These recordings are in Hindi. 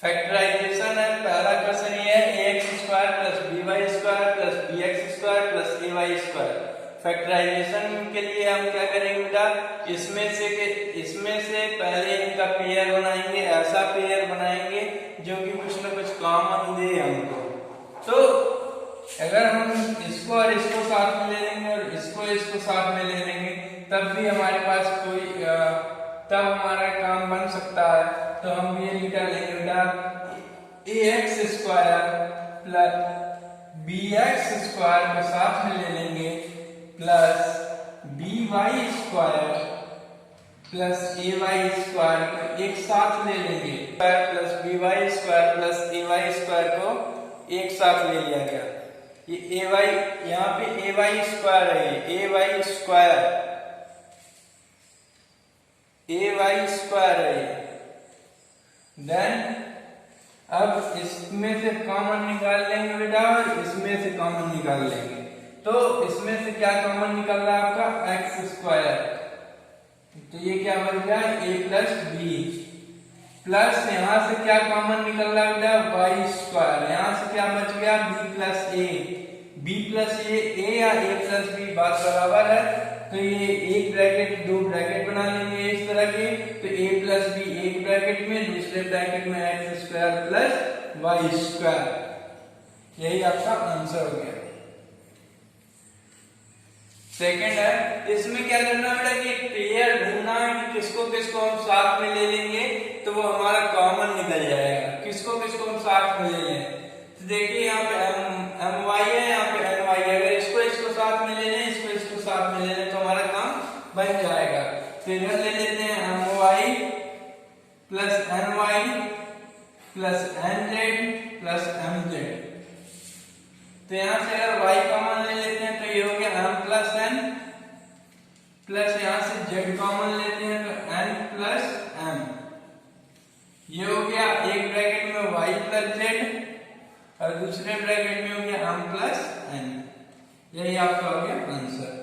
फैक्टराइजेशन है। पहला क्वेश्चन ये है ax square plus by square plus bx square plus ay square. Factorisation के लिए हम क्या करेंगे बेटा, इसमें से पहले इनका पेयर बनाएंगे, ऐसा पेयर बनाएंगे जो कि कुछ ना कुछ कॉमन दे हमको। तो अगर हम इसको और इसको साथ में ले लेंगे और इसको साथ में ले लेंगे तब भी हमारे पास तब हमारा काम बन सकता है। तो हम ये निकाल लेंगे बेटा ax square plus bx square को साथ में ले लेंगे plus by square plus ay square को एक साथ ले लेंगे, plus by square plus ay square को एक साथ ले लिया गया। ये ay यहाँ पे ay स्क्वायर है, ay स्क्वायर है। देन अब इसमें से कॉमन निकाल लेंगे बेटा और इसमें से कॉमन निकाल लेंगे। तो इसमें से क्या कॉमन निकल रहा है आपका एक्स स्क्वायर, तो ये क्या बन गया a प्लस बी, प्लस यहाँ से क्या कॉमन निकल रहा है बेटा वाई स्क्वायर, यहाँ से क्या बच गया b प्लस ए, a या a प्लस बी बात बराबर है। तो ये एक ब्रैकेट दो ब्रैकेट बना लेंगे इस तरह के, तो a प्लस बी एक ब्रैकेट में, दूसरे ब्रैकेट में x square plus y square. यही आपका आंसर हो गया। सेकंड है, इसमें क्या करना बेटा कि पेयर ढूंढना है कि किसको किसको हम साथ में ले लेंगे तो वो हमारा कॉमन निकल जाएगा। किसको किसको हम साथ में ले लें, तो देखिए यहाँ पे एम वाई है, यहाँ पे एन वाई है। अगर इसको साथ में ले लें, इसको साथ में ले लें तो हमारा काम बन जाएगा। तो इधर ले लेते हैं m y plus n y plus n z plus m z. तो यहां से अगर y कॉमन ले लेते हैं तो ये हो गया m प्लस n, प्लस यहां से z कॉमन लेते हैं तो n प्लस m। ये हो गया एक ब्रैकेट में y प्लस z और दूसरे ब्रैकेट में हो गया m प्लस n। यही आपका हो गया आंसर।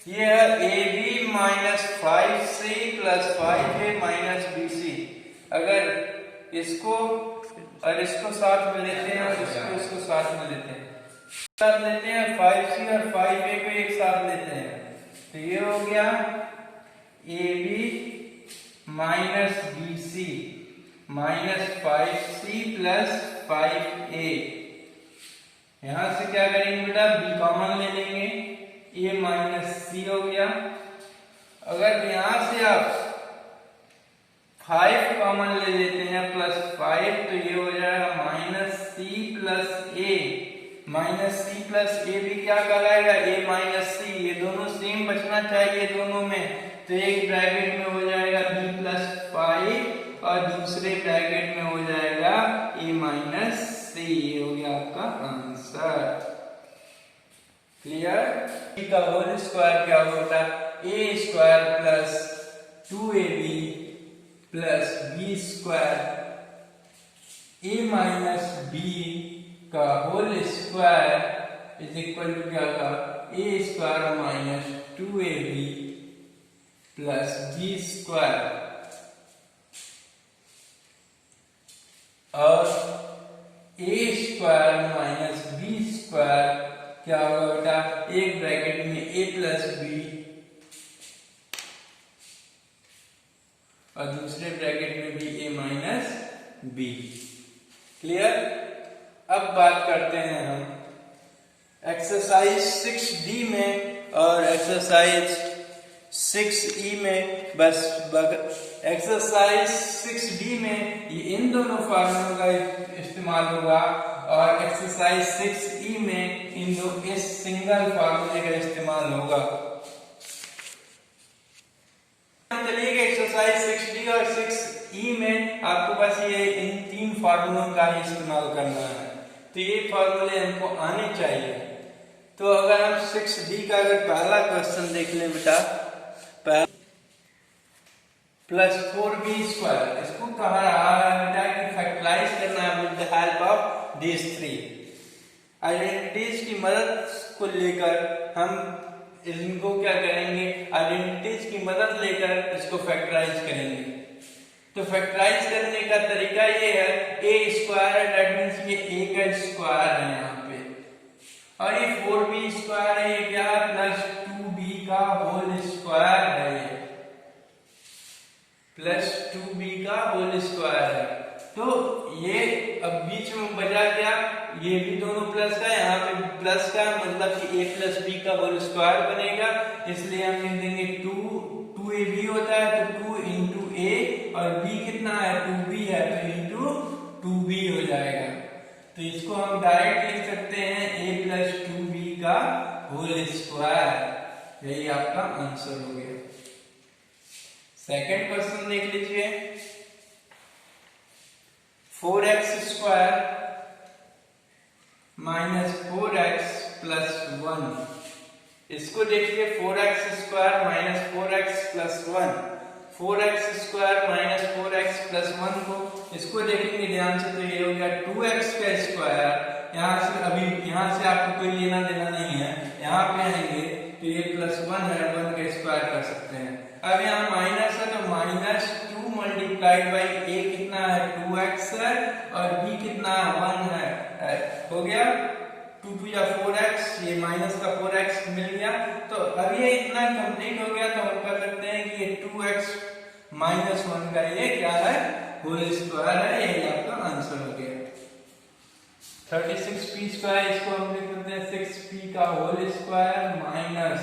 ये है ab minus 5c plus 5a minus bc। अगर इसको और इसको साथ में लेते हैं और इसको साथ में लेते हैं 5c और 5a को एक साथ लेते हैं तो ये हो गया ab minus bc minus 5c plus 5a। यहां से क्या करेंगे बेटा b कॉमन ले लेंगे, a माइनस c हो गया। अगर यहां से आप 5 कॉमन ले लेते हैं प्लस 5 तो ये हो जाएगा minus c plus a। Minus c plus a भी क्या कहलाएगा a माइनस c। ये दोनों सेम बचना चाहिए दोनों में, तो एक ब्रैकेट में हो जाएगा b प्लस 5 और दूसरे ब्रैकेट में हो जाएगा a माइनस c। ये हो गया आपका आंसर। क्लियर। b का होल स्क्वायर क्या होता है a square plus 2ab plus b square, a minus b का whole square is equal to क्या था a square minus 2ab plus b square. और a square minus b square क्या होगा बेटा, एक ब्रैकेट में ए प्लस बी और दूसरे ब्रैकेट में भी a माइनस बी। क्लियर। अब बात करते हैं हम एक्सरसाइज 6D में और एक्सरसाइज 6E में। बस एक्सरसाइज 6D में ये इन दोनों फार्मूलों का इस्तेमाल होगा और एक्सरसाइज 6E में इस सिंगल फार्मूले का इस्तेमाल होगा। चलिए एक्सरसाइज 6D और 6E में आपको बस ये इन तीन फार्मूलों का ही इस्तेमाल करना है, तो ये फार्मूले हमको आने चाहिए। तो अगर हम 6D का अगर पहला क्वेश्चन देख लें बेटा, प्लस 4b स्क्वायर, इसको कहा रहा है बेटा कि फैक्टराइज करना है with the help of this three identities की मदद को लेकर हम इनको क्या करेंगे, आइडेंटिटीज की मदद लेकर इसको फैक्टराइज करेंगे। तो फैक्टराइज करने का तरीका ये है, ए स्क्वायर है, दैट मीन्स ये ए का स्क्वायर है यहाँ पे, और ये 4b स्क्वायर है, ये क्या है, प्लस 2b का होल स्क्वायर है, ये प्लस 2b का होल स्क्वायर है। तो ये अब बीच में बचा क्या, ये भी दोनों प्लस का, यहाँ पे प्लस का मतलब कि a प्लस बी का होल स्क्वायर बनेगा, इसलिए हम लिख देंगे 2ab होता है तो 2 इंटू ए, और b कितना है 2b है तो इंटू 2b हो जाएगा। तो इसको हम डायरेक्ट लिख सकते हैं a प्लस 2b का होल स्क्वायर, यही आपका आंसर हो गया। सेकेंड क्वेश्चन देख लीजिए, 4x square minus 4x plus 1, इसको देखिए 4x square minus 4x plus 1, 4x square minus 4x plus 1 को इसको देखेंगे ध्यान से तो ये हो गया 2x का स्क्वायर, यहाँ से अभी यहाँ से आपको कोई लेना देना नहीं है, यहाँ पे आएंगे तो ये प्लस 1 है, 1 का स्क्वायर कर सकते हैं। अब यहाँ माइनस है तो माइनस 2 मल्टीप्लाइड बाई ए कितना है 2x है, और b कितना है 1 है, हो गया 2 2 या 4x, ये माइनस का 4x मिल गया। तो अब ये इतना कंप्लीट हो गया, तो हम कर सकते हैं कि ये 2x माइनस 1 का ये क्या है होल स्क्वायर है, यही आपका आंसर हो गया। 36p स्क्वायर, इसको हम लिख देते हैं 6p का होल स्क्वायर माइनस,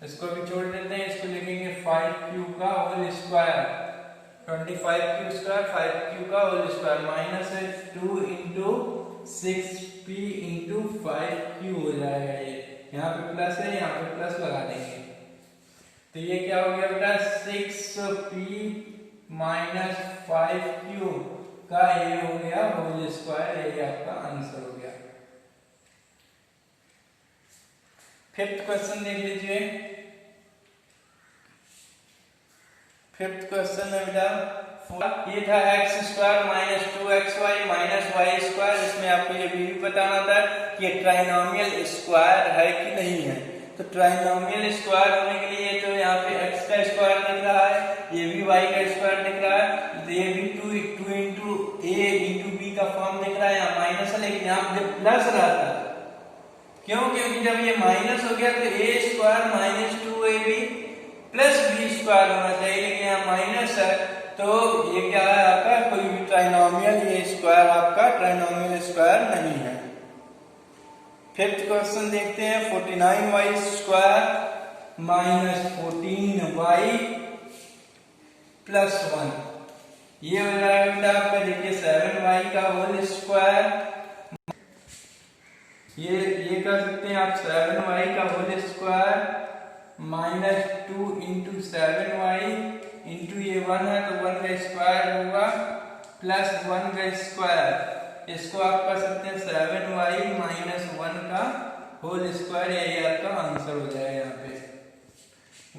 इसको भी छोड़ देते हैं, इसको लिखेंगे 5q का whole square, 25q square 5q का होल स्क्वायर माइनस है 2 इंटू 6p इंटू 5q हो जाएगा, ये यहाँ पे प्लस है, यहाँ पे प्लस लगा देंगे, तो ये क्या हो गया बेटा 6p माइनस 5q का ये हो गया होल स्क्वायर, यही आपका आंसर हो गया। फिफ्थ क्वेश्चन देख लीजिए, फिफ्थ क्वेश्चन में बेटा ये था x square minus 2xy minus y square, इसमें आपको ये भी बताना था कि ट्राइनोमियल स्क्वायर है कि नहीं है। तो ट्राइनोमियल स्क्वायर होने के लिए तो यहाँ पे x का स्क्वायर दिख रहा है, ये भी y का स्क्वायर दिख रहा है, ये भी 2 इंटू a इंटू b का फॉर्म दिख रहा है, यहाँ माइनस है लेकिन यहाँ पे प्लस रहता है, क्यों, क्योंकि जब ये माइनस हो गया तो a square minus 2ab plus b square होना चाहिए, लेकिन यहाँ माइनस है, तो ये क्या है आपका कोई भी ट्राइनोमियल, ये स्क्वायर आपका ट्राइनोमियल स्क्वायर नहीं है। फिफ्थ क्वेश्चन देखते हैं, 49y square minus 14y plus 1, ये हो जाएगा बेटा आपका देखिए 7y का होल स्क्वायर, ये कर सकते हैं आप 7y का whole square minus 2 into 7y into ये 1 है तो 1 का स्क्वायर होगा प्लस 1 का स्क्वायर, इसको आप कर सकते हैं 7y माइनस 1 का होल स्क्वायर, यही आपका आंसर हो जाएगा यहाँ पे।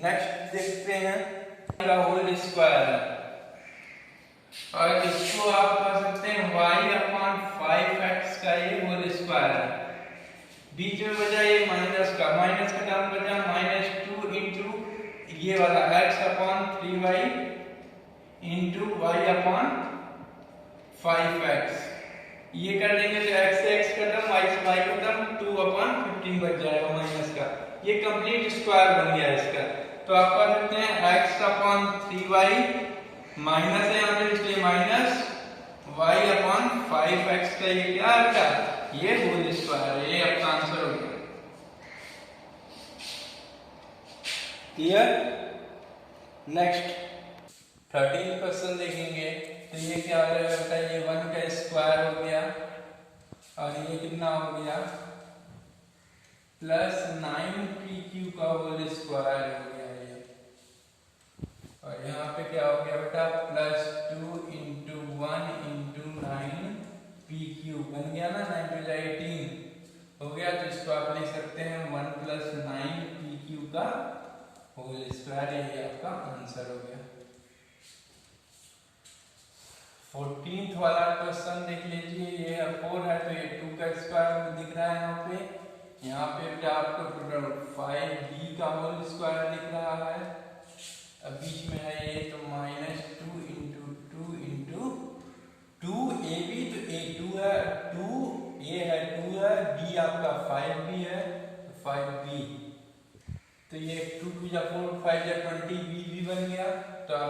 नेक्स्ट देखते हैं का होल स्क्वायर है, और इसको आप कर सकते हैं y अपॉन 5x का ये होल स्क्वायर है, बीच में बचा ये माइनस का टर्म बचा माइनस 2 इंटू ये वाला x upon 3y into y upon 5x, ये कर देंगे तो x से x का टर्म, y से y का टर्म 2 अपॉन 15 बच जाएगा माइनस का, ये कंप्लीट स्क्वायर बन गया इसका। तो आप कर सकते हैं x अपॉन 3y माइनस है यहाँ पे इसलिए माइनस y अपॉन 5x का ये क्या है, ये होल स्क्वायर है, ये आपका आंसर हो गया। क्लियर? नेक्स्ट 13 क्वेश्चन देखेंगे, तो ये क्या हो जाएगा बेटा, ये 1 का स्क्वायर हो गया, और ये कितना हो गया प्लस 9pq का होल स्क्वायर हो गया ये, और यहाँ पे क्या हो गया बेटा प्लस 2 इंटू 1 इंटू 9pq बन गया ना, 9 to 18 हो गया, तो इसको आप लिख सकते हैं 1 प्लस 9pq का होल स्क्वायर, यही आपका आंसर हो गया। 14th वाला क्वेश्चन देख लीजिए, ये 4 है तो ये 2 का स्क्वायर दिख रहा है यहाँ पे आपको 5b का होल स्क्वायर दिख रहा है, अब बीच में है ये तो माइनस 2 इंटू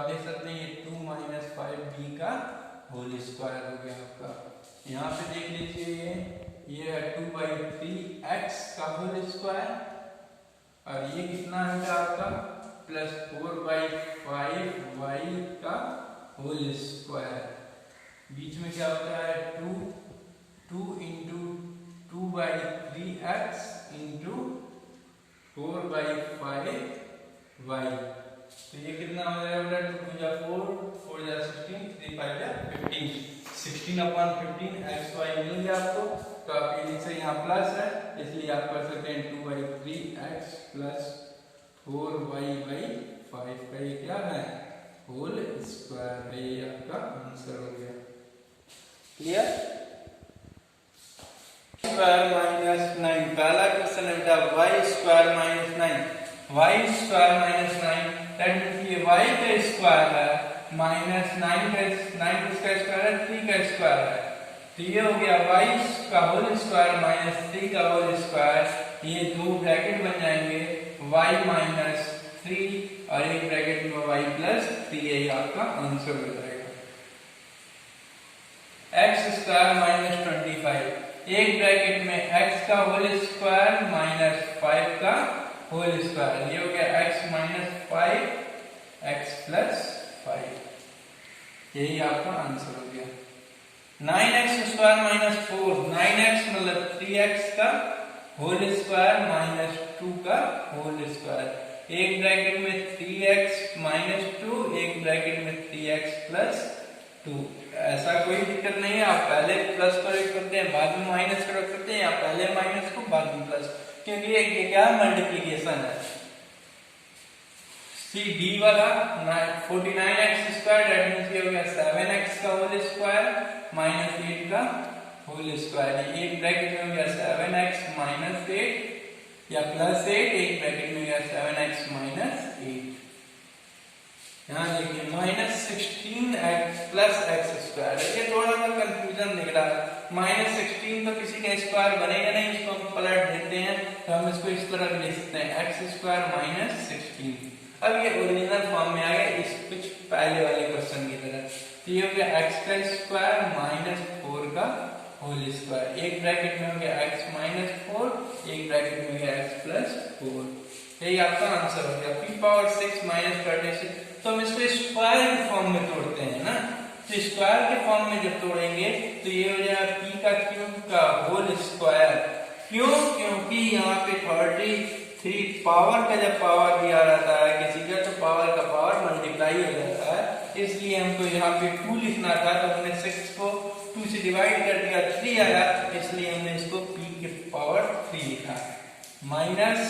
आप देख सकते हैं ये 2 माइनस 5b का होल स्क्वायर हो गया आपका। यहाँ पे देख लीजिए ये है 2/3x का होल स्क्वायर और ये कितना है आपका प्लस 4/5y का होल स्क्वायर। बीच में क्या होता है 2 इंटू 2/3x इंटू 4/5y। तो ये कितना हो जाएगा 2 जा 4 4 जा 16 3 5 जा 15 16/15 xy मिल गया आपको। तो आप ये लिख सकते यहाँ प्लस है इसलिए आप कर सकते हैं 2/3x प्लस 4y/5 का ये क्या है होल स्क्वायर। ये आपका आंसर हो गया। क्लियर? स्क्वायर माइनस 9 पहला क्वेश्चन है बेटा y square minus 9 y square minus 9 that means ये y का स्क्वायर है माइनस 9 किसका स्क्वायर है 3 का स्क्वायर है। तो ये हो गया y का होल स्क्वायर माइनस 3 का होल स्क्वायर। ये दो ब्रैकेट बन जाएंगे y माइनस 3 और एक ब्रैकेट में y प्लस 3। यही आपका आंसर हो जाएगा। x स्क्वायर माइनस 25 एक ब्रैकेट में x का होल स्क्वायर माइनस 5 का होल स्क्वायर। ये हो गया x माइनस 5 x प्लस 5। यही आपका आंसर हो गया। 9x स्क्वायर माइनस 4 9x मतलब 3x का होल स्क्वायर माइनस 2 का होल स्क्वायर। एक ब्रैकेट में 3x माइनस 2 एक ब्रैकेट में 3x प्लस 2। ऐसा कोई दिक्कत नहीं है आप पहले प्लस को रख सकते हैं बाद में माइनस को रख सकते हैं या पहले माइनस को बाद में प्लस, क्योंकि ये क्या मल्टीप्लीकेशन है। सी डी वाला 49x स्क्वायर दैट मींस ये हो गया 7x का होल स्क्वायर माइनस 8 का होल स्क्वायर। एक ब्रैकेट में हो गया 7x माइनस 8 या प्लस 8 एक ब्रैकेट में हो गया 7x माइनस 8। यहाँ देखिए minus 16x plus x square. ये थोड़ा सा कंफ्यूजन दिख रहा है। माइनस 16 तो किसी का स्क्वायर बनेगा नहीं, इसको हम पलट देते हैं तो हम इसको इस तरह लिख सकते हैं एक्स स्क्वायर माइनस 16। अब ये ओरिजिनल फॉर्म में आ गया इस कुछ पहले वाले क्वेश्चन की तरह। तो ये हो गया एक्स का स्क्वायर माइनस 4 का होल स्क्वायर। एक ब्रैकेट में हो गया एक्स माइनस 4 एक ब्रैकेट में हो गया एक्स प्लस 4। यही आपका आंसर हो गया p पावर 6 माइनस 36। तो हम इसको स्क्वायर के फॉर्म में तोड़ते हैं ना, तो स्क्वायर के फॉर्म में जब तोड़ेंगे तो ये हो जाएगा p का क्यूब का होल स्क्वायर। क्यों? क्योंकि यहाँ पे 33 पावर का जब पावर दिया रहता है किसी का तो पावर का पावर मल्टीप्लाई हो जाता है, इसलिए हमको यहाँ पे 2 लिखना था तो हमने 6 को 2 से डिवाइड कर दिया 3 आया, इसलिए हमने इसको p के पावर 3 लिखा। माइनस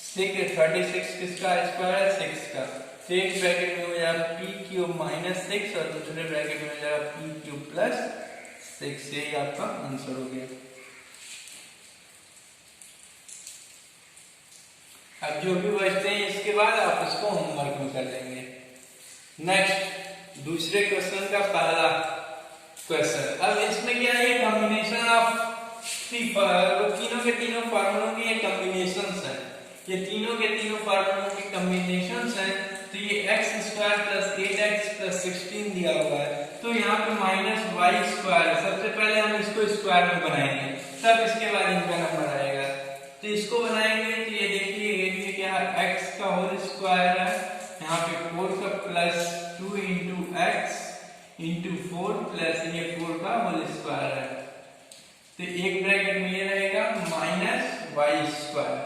36 किसका स्क्वायर है 6 का। तो एक ब्रैकेट में हो जाएगा p क्यूब माइनस 6 और दूसरे ब्रैकेट में हो जाएगा p क्यूब प्लस 6। यही आपका आंसर हो गया। अब जो भी बचते हैं इसके बाद आप इसको होमवर्क में कर लेंगे। नेक्स्ट दूसरे क्वेश्चन का पहला क्वेश्चन। अब इसमें क्या है कॉम्बिनेशन ऑफ तीनों के तीनों फार्मूलों के ये कॉम्बिनेशंस हैं। ये तीनों के तीनों फार्मूलों के कॉम्बिनेशंस हैं। तो ये x square plus 8x plus 16 दिया हुआ है। तो यहाँ पे माइनस वाई स्क्वायर है। सबसे पहले हम इसको स्क्वायर में बनाएंगे तब इसके बाद इनका नंबर आएगा। तो इसको बनाएंगे तो ये देखिए ये क्या है x का होल स्क्वायर है। यहाँ पे 4 का plus 2 into x into 4 plus ये 4 का होल स्क्वायर है। तो एक ब्रैकेट में ये रहेगा minus y square.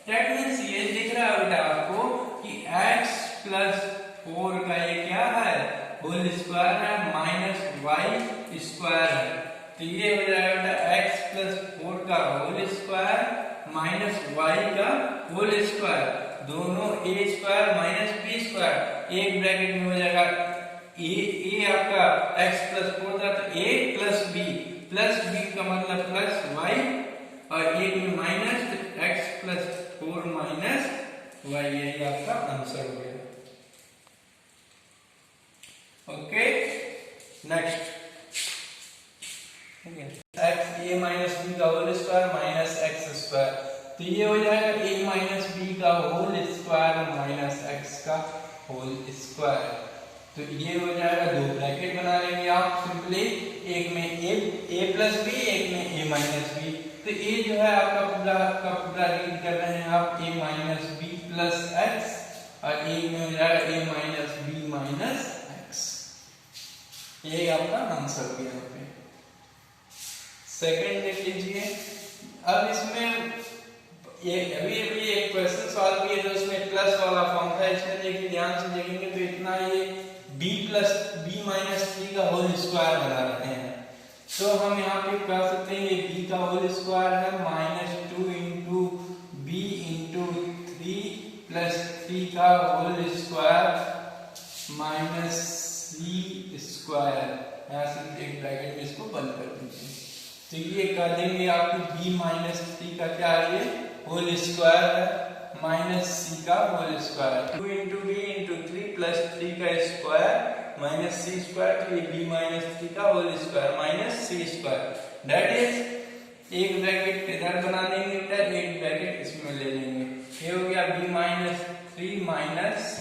That means ये दिख रहा है बेटा आपको कि x प्लस 4 का ये क्या है होल स्क्वायर है माइनस वाई स्क्वायर है। तो ये हो जाएगा बेटा x प्लस 4 का होल स्क्वायर माइनस वाई का होल स्क्वायर। दोनों a square minus b square. एक ब्रैकेट में हो जाएगा a आपका x प्लस 4 था तो a प्लस b का मतलब प्लस y और एक में minus x plus 4 minus y। यही आपका आंसर हो गया। Okay next x a minus b का whole square minus x square. तो ये हो जाएगा a माइनस b का होल स्क्वायर माइनस x का होल स्क्वायर। तो ये हो जाएगा, दो ब्रैकेट बना लेंगे आप सिंपली, एक में a प्लस बी, एक में a माइनस बी। तो ये जो है आपका पूरा रीड कर रहे हैं आप a minus b plus x, और a में हो जाएगा a minus b minus x. यही आपका आंसर हो गया यहाँ पे। सेकंड देख लीजिए। अब इसमें ये अभी एक क्वेश्चन सॉल्व किए तो उसमें प्लस वाला फॉर्म था, इसमें देखिए ध्यान से देखेंगे तो इतना ये b प्लस बी माइनस 3 का होल स्क्वायर बना रहे हैं। तो हम यहाँ पे कह सकते हैं ये b का होल स्क्वायर है -2 इंटू बी इंटू 3 प्लस 3 का whole square minus c square. यहाँ से एक ब्रैकेट में इसको बंद कर दीजिए। तो ये कर देंगे आपकी b माइनस 3 का क्या है, ये होल स्क्वायर है, माइनस c का whole square, 2 into B into 3 plus 3 का स्क्वायर माइनस c स्क्वायर। तो ये b माइनस 3 का whole square minus c square, that is एक ब्रैकेट इधर बना देंगे, इधर एक ब्रैकेट इसमें ले लेंगे। ये हो गया b माइनस 3 माइनस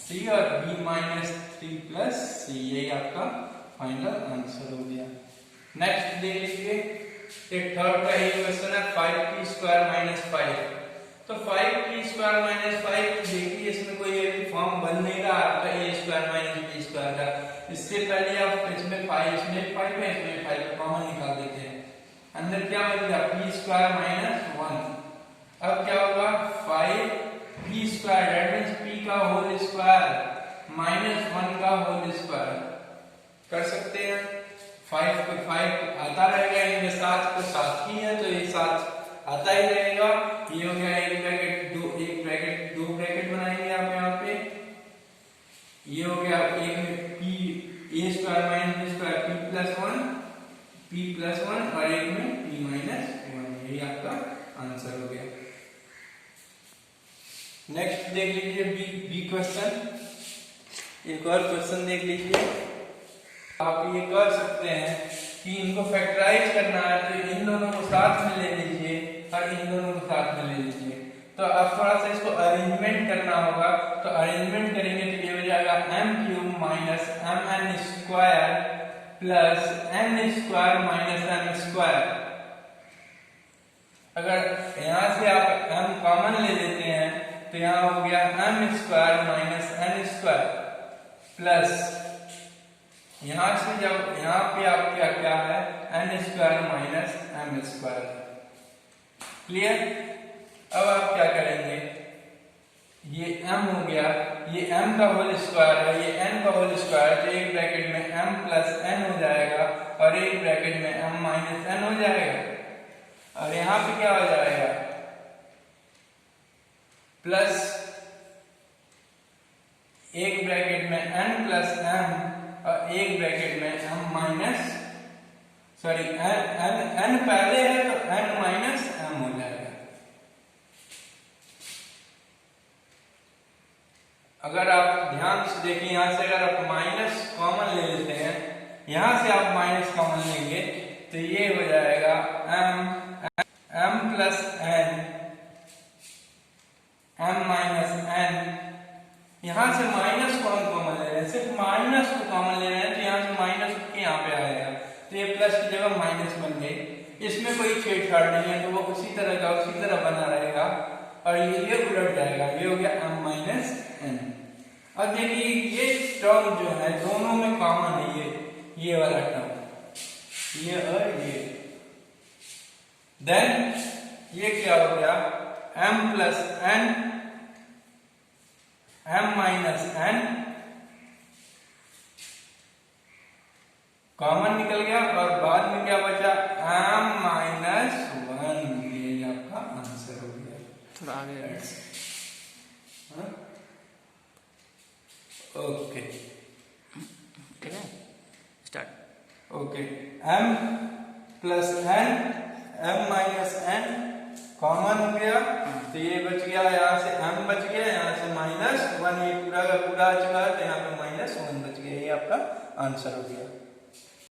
c और b माइनस 3 प्लस c। यही आपका फाइनल आंसर हो गया। नेक्स्ट देख लीजिए, एक थर्ड का ये क्वेश्चन है 5p स्क्वायर माइनस 5। तो 5p स्क्वायर माइनस 5 देखिए इसमें कोई भी फॉर्म बन नहीं रहा आपका a square minus b square का। इससे पहले आप इसमें 5 इसमें 5 है, इसमें 5 कॉमन निकाल देते हैं। अंदर क्या बन गया, p स्क्वायर माइनस 1। अब क्या होगा, 5p square that means p का होल स्क्वायर माइनस 1 का होल स्क्वायर कर सकते हैं। 5 पे 5 आता रहेगा, इनमें 7 को 7 ही है तो ये 7 आता ही रहेगा। ये हो गया एक ब्रैकेट, दो ब्रैकेट बनाएंगे आप यहाँ पे। ये हो गया एक में p a square minus b square p plus 1 और एक में p माइनस 1। यही आपका आंसर हो गया। नेक्स्ट देख लीजिए बी क्वेश्चन। एक और क्वेश्चन देख लीजिए। आप ये कर सकते हैं कि इनको फैक्टराइज करना है तो इन दोनों को साथ में ले लीजिए और इन दोनों को साथ में ले लीजिए। तो अब थोड़ा सा इसको अरेंजमेंट करना होगा, तो अरेंजमेंट करेंगे तो ये हो जाएगा m³ minus mn square plus n square minus m square. अगर यहाँ से आप m कॉमन ले लेते हैं तो यहाँ हो गया m square minus n square plus यहाँ से जब यहाँ पे आप क्या है n square minus m square. Clear. अब आप क्या करेंगे, ये m हो गया, ये m का होल स्क्वायर है, ये n का होल स्क्वायर, तो एक ब्रैकेट में m प्लस n हो जाएगा और एक ब्रैकेट में m माइनस n हो जाएगा। और यहाँ पे क्या हो जाएगा, प्लस एक ब्रैकेट में n प्लस m और एक ब्रैकेट में m माइनस सॉरी n पहले है तो n माइनस m हो जाएगा। अगर आप ध्यान से देखें, यहां से अगर आप माइनस कॉमन ले लेते हैं, यहां से आप माइनस कॉमन लेंगे तो ये हो जाएगा m plus n m minus n। यहां से माइनस को हम कॉमन ले रहे हैं, सिर्फ माइनस को कॉमन ले रहे हैं तो यहाँ से माइनस यहाँ पे आएगा, तो ये प्लस की जगह माइनस बन गई। इसमें कोई छेड़छाड़ नहीं है तो वो उसी तरह बना रहेगा और ये उलट जाएगा। ये हो गया m माइनस n। अब देखिए ये टर्म जो है दोनों में कॉमन है, ये वाला टर्म, ये और ये। देन ये क्या हो गया, m plus n m minus n common निकल गया और बाद में क्या बचा, m माइनस 1। ये आपका आंसर हो गया। थोड़ा आगे ओके, ठीक है, start. Okay, m plus n m minus n common हो गया तो ये बच गया, यहाँ से m बच गया, यहाँ से -1, ये पूरा का पूरा आ चुका है तो यहाँ पे -1 बच गया। ये आपका आंसर हो गया।